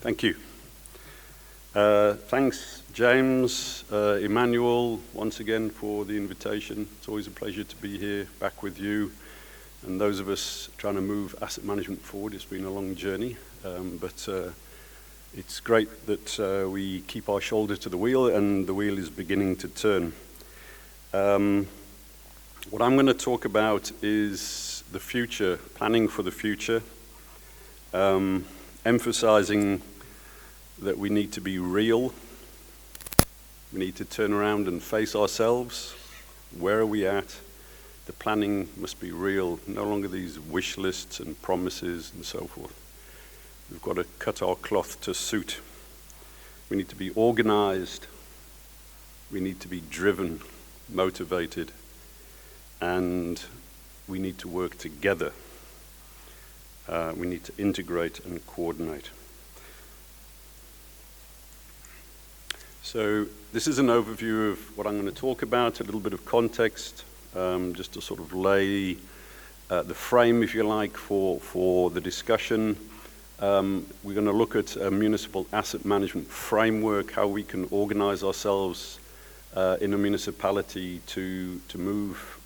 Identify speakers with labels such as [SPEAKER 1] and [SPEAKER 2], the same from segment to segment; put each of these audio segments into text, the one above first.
[SPEAKER 1] Thank you. Thanks, James, Emmanuel, once again for the invitation. It's always a pleasure to be here back with you and those of us trying to move asset management forward. It's been a long journey, but it's great that we keep our shoulder to the wheel and the wheel is beginning to turn. What I'm going to talk about is the future, planning for the future, emphasizing that we need to be real. We need to turn around and face ourselves. Where are we at? The planning must be real, no longer these wish lists and promises and so forth. We've got to cut our cloth to suit. We need to be organized. We need to be driven, motivated, and we need to work together. We need to integrate and coordinate. So this is an overview of what I'm going to talk about, a little bit of context, just to sort of lay the frame, if you like, for the discussion. We're going to look at a municipal asset management framework, how we can organize ourselves in a municipality to move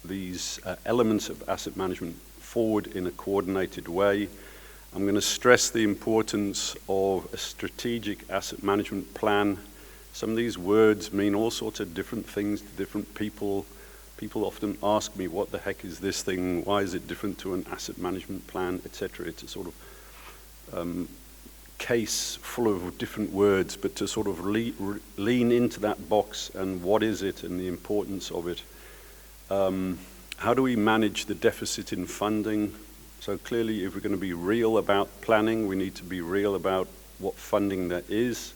[SPEAKER 1] these elements of asset management forward in a coordinated way. I'm going to stress the importance of a strategic asset management plan. Some of these words mean all sorts of different things to different people. People often ask me, what the heck is this thing? Why is it different to an asset management plan, etc.? It's a sort of case full of different words, but to sort of lean into that box and what is it and the importance of it. How do we manage the deficit in funding? So clearly, if we're going to be real about planning, we need to be real about what funding there is,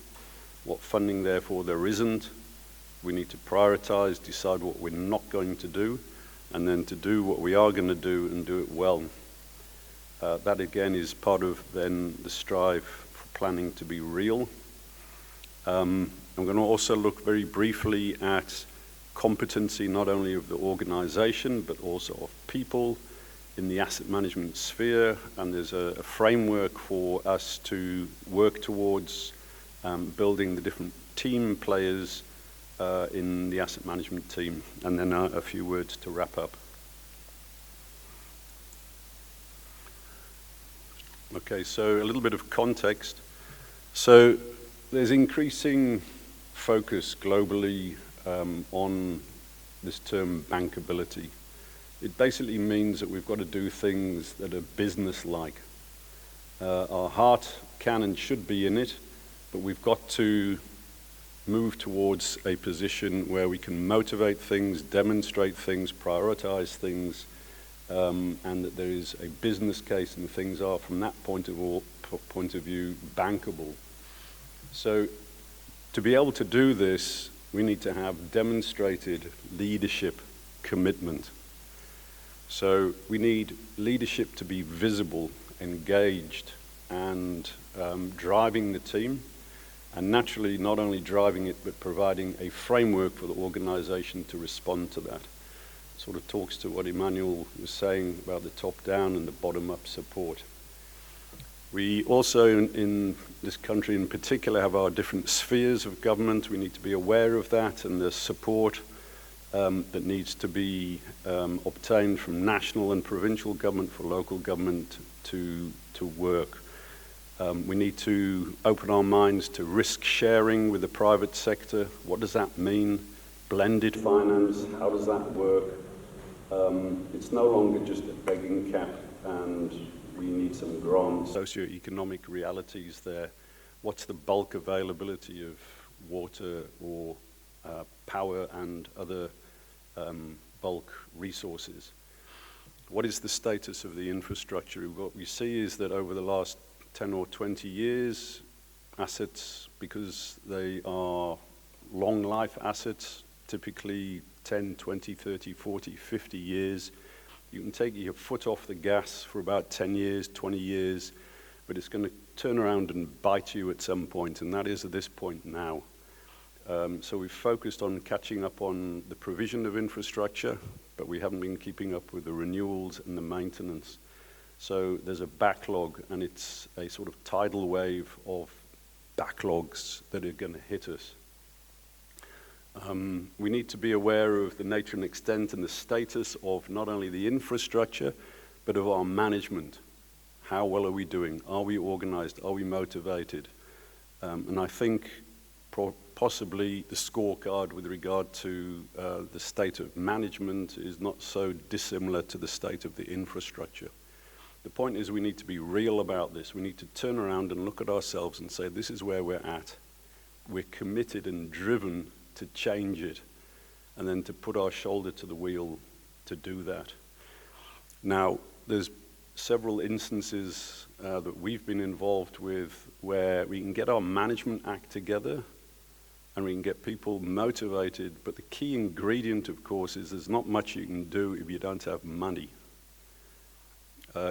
[SPEAKER 1] what funding therefore there isn't. We need to prioritize, decide what we're not going to do, and then to do what we are going to do and do it well. That again is part of then the strive for planning to be real. I'm going to also look very briefly at competency not only of the organization but also of people in the asset management sphere, and there's a framework for us to work towards building the different team players in the asset management team, and then a few words to wrap up. Okay, so a little bit of context. So there's increasing focus globally on this term bankability. It basically means that we've got to do things that are business-like. Our heart can and should be in it, but we've got to move towards a position where we can motivate things, demonstrate things, prioritize things, and that there is a business case and things are, from that point of view, bankable. So to be able to do this, we need to have demonstrated leadership commitment. So we need leadership to be visible, engaged, and driving the team, and naturally not only driving it but providing a framework for the organization to respond to that. Sort of talks to what Emmanuel was saying about the top-down and the bottom-up support. We also, in this country in particular, have our different spheres of government. We need to be aware of that and the support that needs to be obtained from national and provincial government for local government to work. We need to open our minds to risk sharing with the private sector. What does that mean? Blended finance, how does that work? It's no longer just a begging cap and we need some grants. Socioeconomic realities there. What's the bulk availability of water or power and other bulk resources? What is the status of the infrastructure? What we see is that over the last 10 or 20 years, assets, because they are long life assets, typically 10, 20, 30, 40, 50 years, you can take your foot off the gas for about 10 years, 20 years, but it's going to turn around and bite you at some point, and that is at this point now. So we've focused on catching up on the provision of infrastructure, but we haven't been keeping up with the renewals and the maintenance. So there's a backlog, and it's a sort of tidal wave of backlogs that are going to hit us. We need to be aware of the nature and extent and the status of not only the infrastructure, but of our management. How well are we doing? Are we organized? Are we motivated? And I think possibly the scorecard with regard to the state of management is not so dissimilar to the state of the infrastructure. The point is we need to be real about this. We need to turn around and look at ourselves and say, this is where we're at. We're committed and driven to change it, and then to put our shoulder to the wheel to do that. Now, there's several instances that we've been involved with where we can get our management act together and we can get people motivated, but the key ingredient, of course, is there's not much you can do if you don't have money.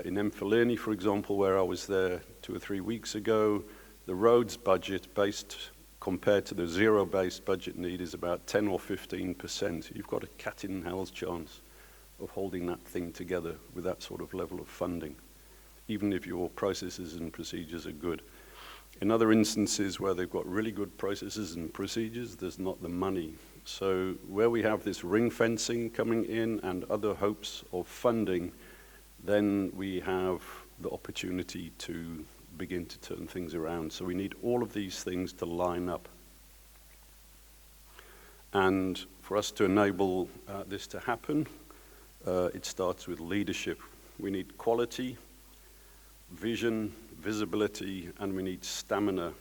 [SPEAKER 1] In Emfaleni, for example, where I was there 2 or 3 weeks ago, the roads budget compared to the zero-based budget need is about 10 or 15%. You've got a cat in hell's chance of holding that thing together with that sort of level of funding, even if your processes and procedures are good. In other instances where they've got really good processes and procedures, there's not the money. So where we have this ring fencing coming in and other hopes of funding, then we have the opportunity to begin to turn things around. So we need all of these things to line up. And for us to enable this to happen, it starts with leadership. We need quality, vision, visibility, and we need stamina.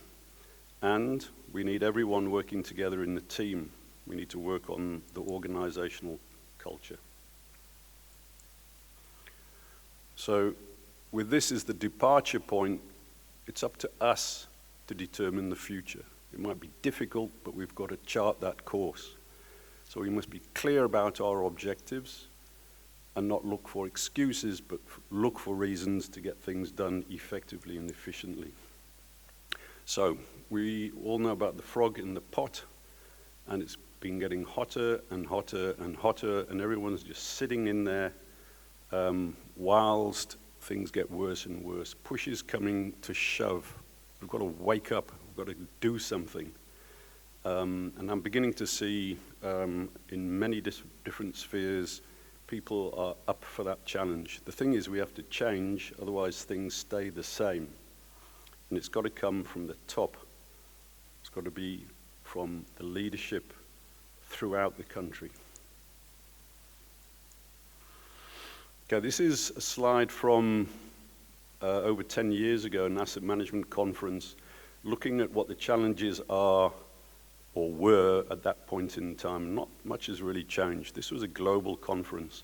[SPEAKER 1] And we need everyone working together in the team. We need to work on the organizational culture. So with this as the departure point, it's up to us to determine the future. It might be difficult, but we've got to chart that course. So we must be clear about our objectives and not look for excuses, but look for reasons to get things done effectively and efficiently. So we all know about the frog in the pot, and it's been getting hotter and hotter and hotter, and everyone's just sitting in there whilst things get worse and worse. Push is coming to shove. We've got to wake up. We've got to do something. And I'm beginning to see in many different spheres, people are up for that challenge. The thing is we have to change, otherwise things stay the same. And it's got to come from the top. It's got to be from the leadership throughout the country. Okay, this is a slide from over 10 years ago, an asset management conference, looking at what the challenges are or were at that point in time. Not much has really changed. This was a global conference.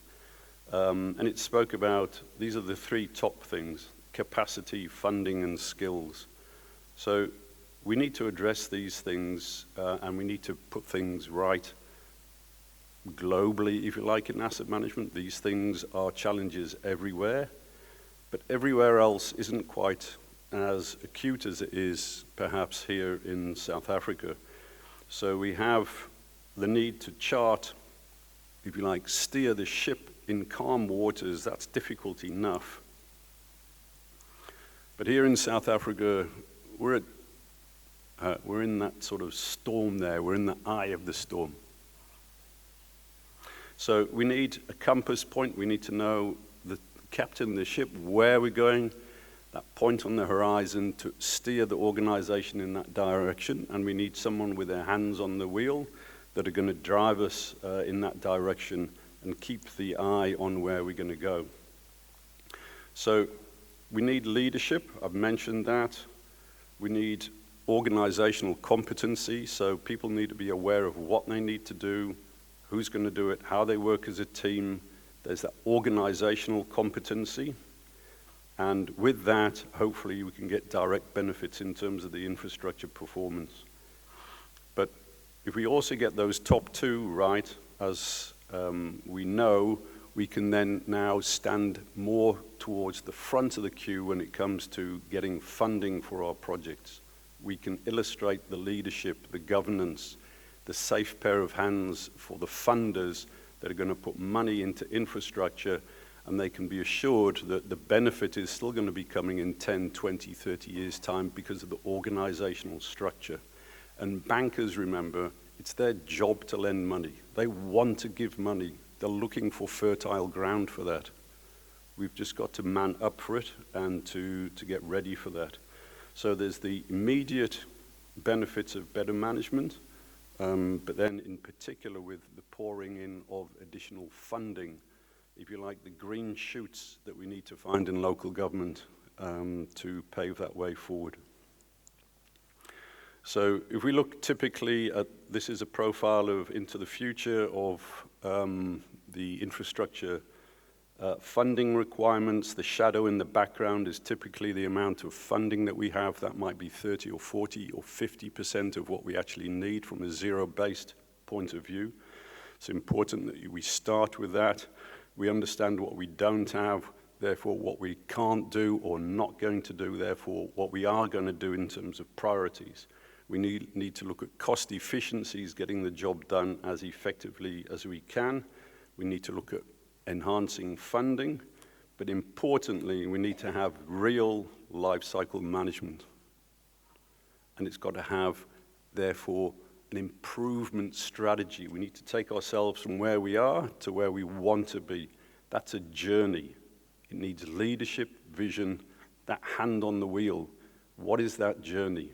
[SPEAKER 1] And it spoke about, these are the 3 top things: capacity, funding, and skills. So we need to address these things and we need to put things right globally, if you like, in asset management. These things are challenges everywhere, but everywhere else isn't quite as acute as it is perhaps here in South Africa. So we have the need to chart, if you like, steer the ship in calm waters. That's difficult enough. But here in South Africa, we're in that sort of storm there. We're in the eye of the storm. So we need a compass point. We need to know the captain of the ship, where we're going, that point on the horizon to steer the organization in that direction. And we need someone with their hands on the wheel that are going to drive us in that direction and keep the eye on where we're going to go. So we need leadership. I've mentioned that. We need organizational competency. So people need to be aware of what they need to do, who's going to do it, how they work as a team. There's that organizational competency. And with that, hopefully we can get direct benefits in terms of the infrastructure performance. But if we also get those top 2 right, as we know, we can then now stand more towards the front of the queue when it comes to getting funding for our projects. We can illustrate the leadership, the governance, the safe pair of hands for the funders that are going to put money into infrastructure, and they can be assured that the benefit is still going to be coming in 10, 20, 30 years' time because of the organizational structure. And bankers, remember, it's their job to lend money. They want to give money. They're looking for fertile ground for that. We've just got to man up for it and to get ready for that. So there's the immediate benefits of better management, but then in particular with the pouring in of additional funding, if you like, the green shoots that we need to find in local government to pave that way forward. So if we look typically at, this is a profile of into the future of the infrastructure funding requirements. The shadow in the background is typically the amount of funding that we have. That might be 30 or 40 or 50% of what we actually need from a zero-based point of view. It's important that we start with that. We understand what we don't have, therefore what we can't do or not going to do, therefore what we are going to do in terms of priorities. We need to look at cost efficiencies, getting the job done as effectively as we can. We need to look at enhancing funding, but importantly, we need to have real life cycle management. And it's got to have, therefore, an improvement strategy. We need to take ourselves from where we are to where we want to be. That's a journey. It needs leadership, vision, that hand on the wheel. What is that journey?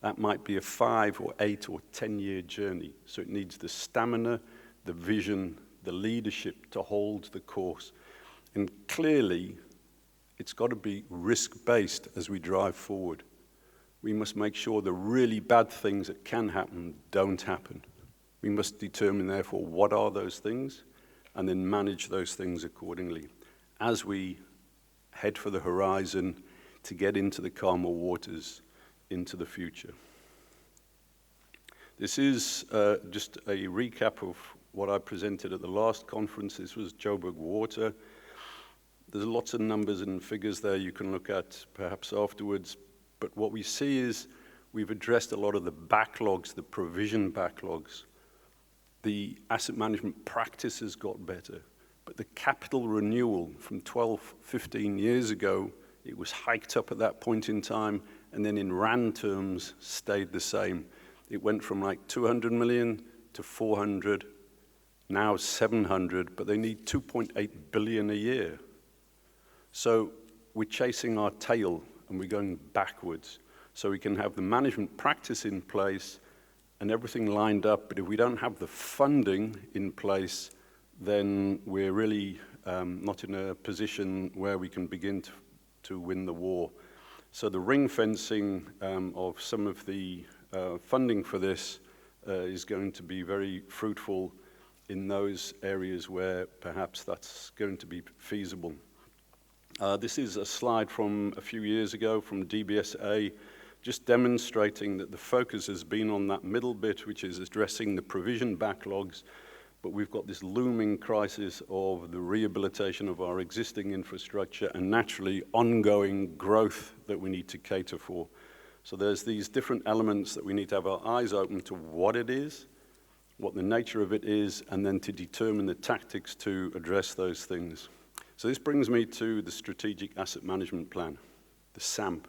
[SPEAKER 1] That might be a 5 or 8 or 10-year journey. So it needs the stamina, the vision, the leadership to hold the course. And clearly, it's got to be risk-based as we drive forward. We must make sure the really bad things that can happen don't happen. We must determine, therefore, what are those things, and then manage those things accordingly as we head for the horizon to get into the calmer waters into the future. This is just a recap of what I presented at the last conference. This was Joburg Water. There's lots of numbers and figures there you can look at perhaps afterwards. But what we see is we've addressed a lot of the backlogs, the provision backlogs. The asset management practice has got better. But the capital renewal from 12, 15 years ago, it was hiked up at that point in time, and then in RAND terms stayed the same. It went from like 200 million to 400, now 700, but they need 2.8 billion a year. So we're chasing our tail and we're going backwards. So we can have the management practice in place and everything lined up, but if we don't have the funding in place, then we're really not in a position where we can begin to win the war. So the ring fencing of some of the funding for this is going to be very fruitful in those areas where perhaps that's going to be feasible. This is a slide from a few years ago from DBSA, just demonstrating that the focus has been on that middle bit, which is addressing the provision backlogs, but we've got this looming crisis of the rehabilitation of our existing infrastructure and naturally ongoing growth that we need to cater for. So there's these different elements that we need to have our eyes open to what it is, what the nature of it is, and then to determine the tactics to address those things. So this brings me to the Strategic Asset Management Plan, the SAMP.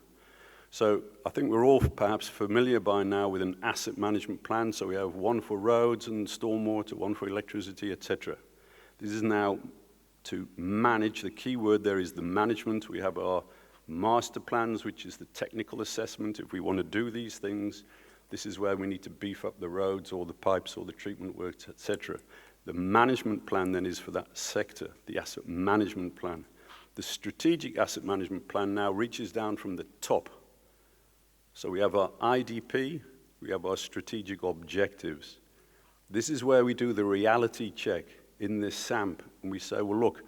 [SPEAKER 1] So I think we're all perhaps familiar by now with an asset management plan. So we have one for roads and stormwater, one for electricity, etc. This is now to manage. The key word there is the management. We have our master plans, which is the technical assessment. If we want to do these things, this is where we need to beef up the roads or the pipes or the treatment works, etc. The management plan then is for that sector, the asset management plan. The strategic asset management plan now reaches down from the top. So we have our IDP, we have our strategic objectives. This is where we do the reality check in this SAMP, and we say, well, look,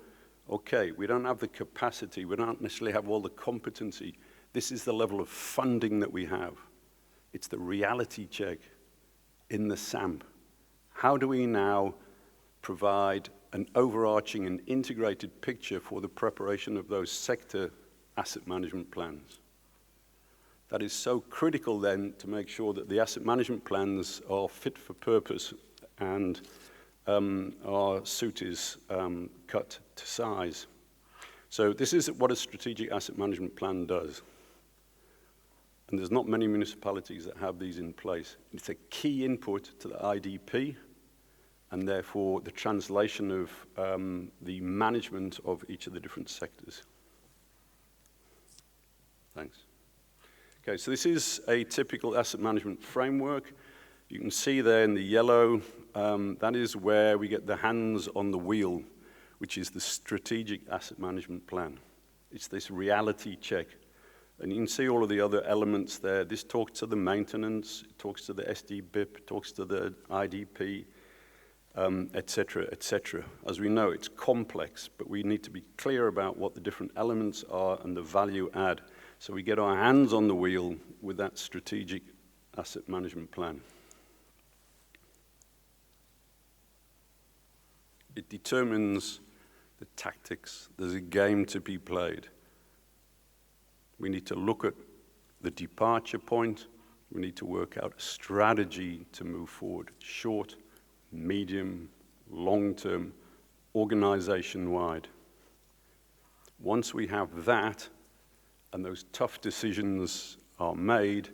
[SPEAKER 1] okay, we don't have the capacity, we don't necessarily have all the competency. This is the level of funding that we have. It's the reality check in the SAMP. How do we now provide an overarching and integrated picture for the preparation of those sector asset management plans? That is so critical then to make sure that the asset management plans are fit for purpose and our suit is cut to size. So this is what a strategic asset management plan does. And there's not many municipalities that have these in place. It's a key input to the IDP, and therefore the translation of the management of each of the different sectors. Thanks. Okay, so this is a typical asset management framework. You can see there in the yellow, that is where we get the hands on the wheel, which is the strategic asset management plan. It's this reality check. And you can see all of the other elements there. This talks to the maintenance, it talks to the SDBIP, it talks to the IDP, et cetera, et cetera. As we know, it's complex, but we need to be clear about what the different elements are and the value add. So we get our hands on the wheel with that strategic asset management plan. It determines the tactics. There's a game to be played. We need to look at the departure point. We need to work out a strategy to move forward, short, medium, long-term, organization-wide. Once we have that, and those tough decisions are made,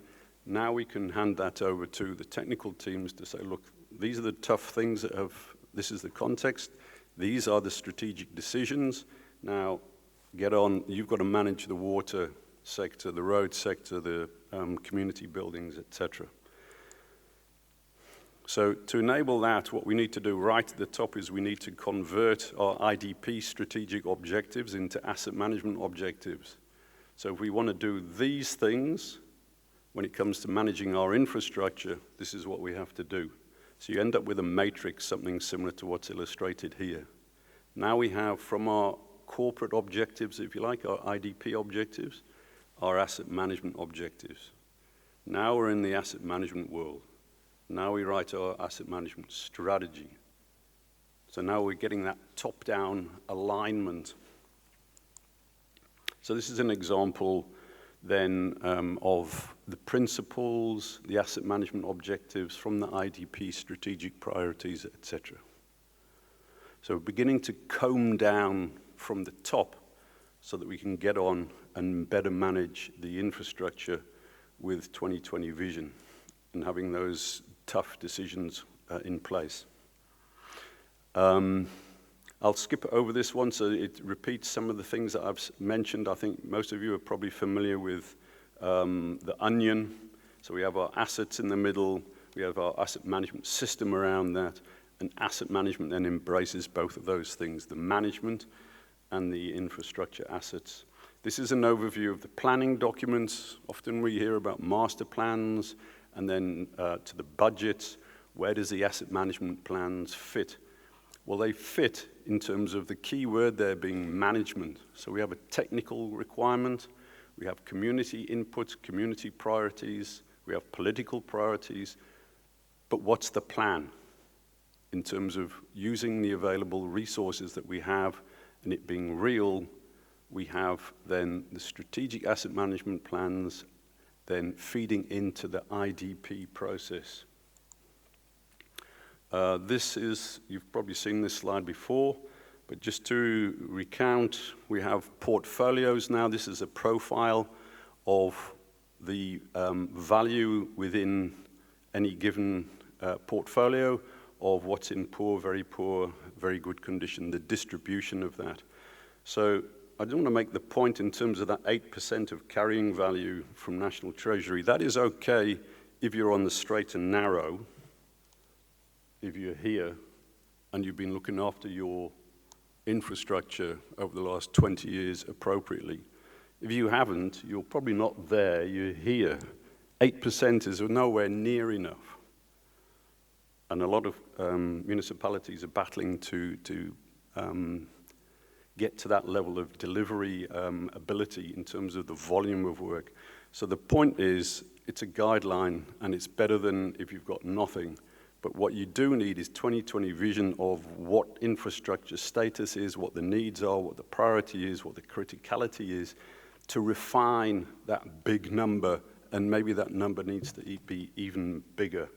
[SPEAKER 1] now we can hand that over to the technical teams to say, look, these are the tough things that this is the context, these are the strategic decisions. Now, get on, you've got to manage the water sector, the road sector, the community buildings, etc. So to enable that, what we need to do right at the top is we need to convert our IDP strategic objectives into asset management objectives. So if we want to do these things, when it comes to managing our infrastructure, this is what we have to do. So you end up with a matrix, something similar to what's illustrated here. Now we have, from our corporate objectives, if you like, our IDP objectives, our asset management objectives. Now we're in the asset management world. Now we write our asset management strategy. So now we're getting that top-down alignment. So this is an example then of the principles, the asset management objectives from the IDP strategic priorities, etc. So we're beginning to comb down from the top so that we can get on and better manage the infrastructure with 2020 vision and having those tough decisions in place. I'll skip over this one, so it repeats some of the things that I've mentioned. I think most of you are probably familiar with the onion. So we have our assets in the middle, we have our asset management system around that, and asset management then embraces both of those things, the management and the infrastructure assets. This is an overview of the planning documents. Often we hear about master plans, and then to the budgets. Where does the asset management plans fit? Well, they fit in terms of the key word there being management. So we have a technical requirement, we have community inputs, community priorities, we have political priorities, but what's the plan in terms of using the available resources that we have and it being real? We have then the strategic asset management plans then feeding into the IDP process. This is, you've probably seen this slide before, but just to recount, we have portfolios now. This is a profile of the value within any given portfolio of what's in poor, very good condition, the distribution of that. So I do want to make the point in terms of that 8% of carrying value from National Treasury. That is okay if you're on the straight and narrow, if you're here and you've been looking after your infrastructure over the last 20 years appropriately. If you haven't, you're probably not there, you're here. 8% is nowhere near enough. And a lot of municipalities are battling to get to that level of delivery ability in terms of the volume of work. So the point is, it's a guideline, and it's better than if you've got nothing. But what you do need is 2020 vision of what infrastructure status is, what the needs are, what the priority is, what the criticality is, to refine that big number, and maybe that number needs to be even bigger.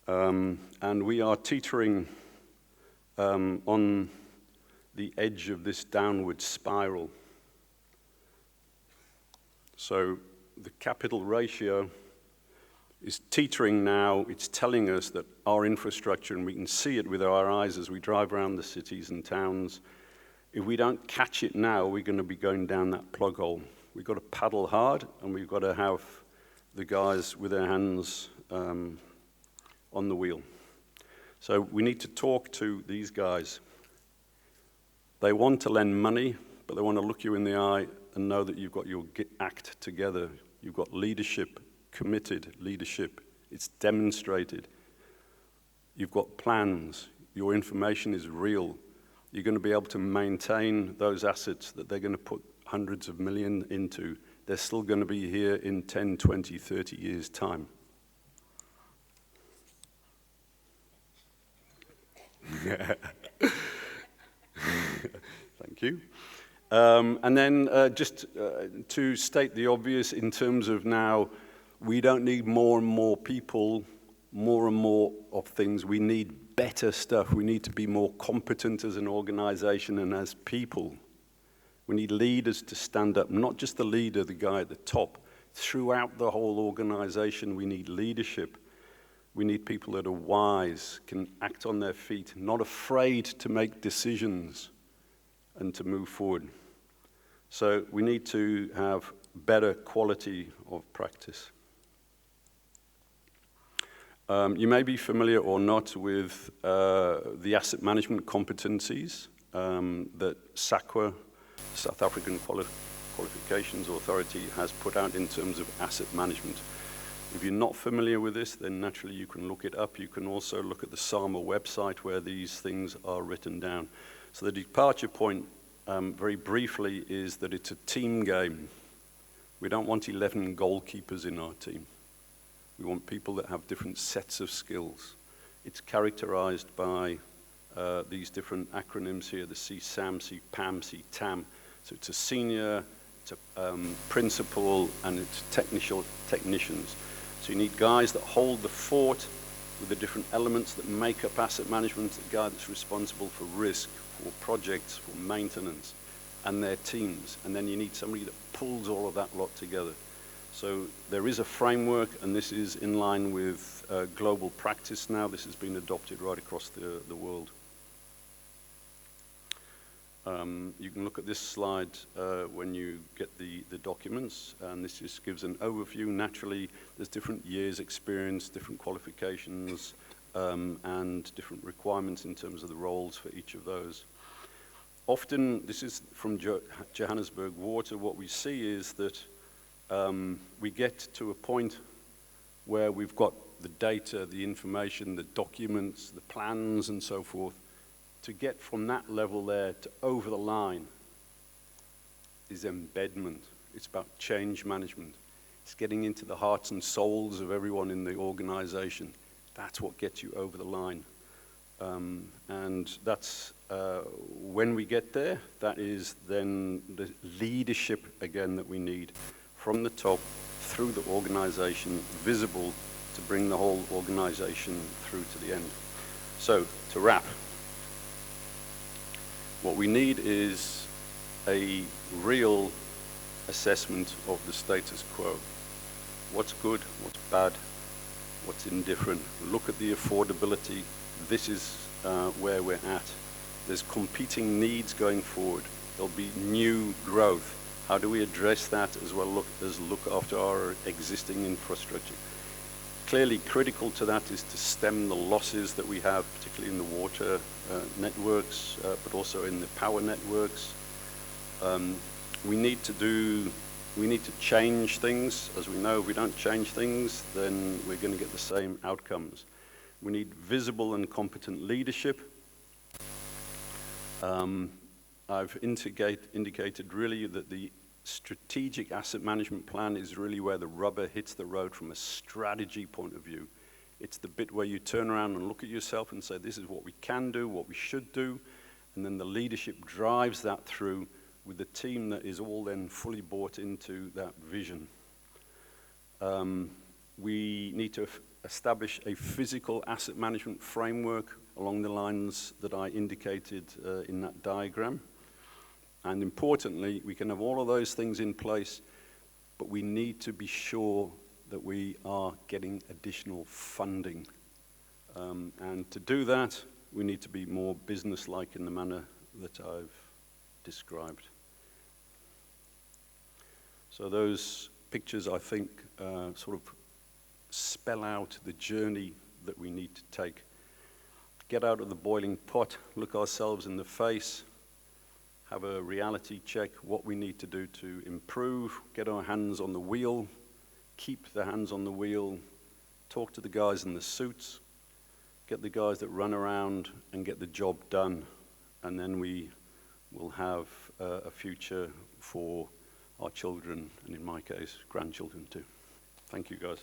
[SPEAKER 1] And we are teetering on the edge of this downward spiral. So the capital ratio is teetering now. It's telling us that our infrastructure, and we can see it with our eyes as we drive around the cities and towns, if we don't catch it now, we're going to be going down that plug hole. We've got to paddle hard, and we've got to have the guys with their hands on the wheel. So we need to talk to these guys. They want to lend money, but they want to look you in the eye and know that you've got your act together. You've got leadership, committed leadership. It's demonstrated. You've got plans. Your information is real. You're going to be able to maintain those assets that they're going to put hundreds of millions into. They're still going to be here in 10, 20, 30 years' time. Thank you. And then just to state the obvious in terms of now, we don't need more and more people, more and more of things. We need better stuff. We need to be more competent as an organization and as people. We need leaders to stand up, not just the leader, the guy at the top. Throughout the whole organization, we need leadership. We need people that are wise, can act on their feet, not afraid to make decisions and to move forward. So we need to have better quality of practice. You may be familiar or not with the asset management competencies that SAQA, South African Qualifications Authority, has put out in terms of asset management. If you're not familiar with this, then naturally you can look it up. You can also look at the SAMA website where these things are written down. So the departure point, very briefly, is that it's a team game. We don't want 11 goalkeepers in our team. We want people that have different sets of skills. It's characterized by these different acronyms here, the CSAM, CPAM, CTAM. So it's a senior, it's a principal, and it's technicians. So you need guys that hold the fort with the different elements that make up asset management, the guy that's responsible for risk, for projects, for maintenance, and their teams. And then you need somebody that pulls all of that lot together. So there is a framework, and this is in line with global practice now. This has been adopted right across the world. You can look at this slide when you get the documents, and this just gives an overview. Naturally, there's different years experience, different qualifications, and different requirements in terms of the roles for each of those. Often, this is from Johannesburg Water, what we see is that we get to a point where we've got the data, the information, the documents, the plans, and so forth. To get from that level there to over the line is embedment. It's about change management. It's getting into the hearts and souls of everyone in the organization. That's what gets you over the line. And that's when we get there, that is then the leadership again that we need from the top through the organization, visible to bring the whole organization through to the end. So to wrap, what we need is a real assessment of the status quo. What's good, what's bad, what's indifferent. Look at the affordability. This is where we're at. There's competing needs going forward. There'll be new growth. How do we address that as well as look after our existing infrastructure? Clearly critical to that is to stem the losses that we have, particularly in the water networks, but also in the power networks. We need to change things. As we know, if we don't change things, then we're going to get the same outcomes. We need visible and competent leadership. I've indicated really that the strategic asset management plan is really where the rubber hits the road from a strategy point of view. It's the bit where you turn around and look at yourself and say, this is what we can do, what we should do, and then the leadership drives that through with the team that is all then fully bought into that vision. We need to establish a physical asset management framework along the lines that I indicated in that diagram. And importantly, we can have all of those things in place, but we need to be sure that we are getting additional funding. And to do that, we need to be more business-like in the manner that I've described. So those pictures, I think, sort of spell out the journey that we need to take. Get out of the boiling pot, look ourselves in the face, have a reality check, what we need to do to improve, get our hands on the wheel, keep the hands on the wheel, talk to the guys in the suits, get the guys that run around and get the job done, and then we will have a future for our children, and in my case, grandchildren too. Thank you, guys.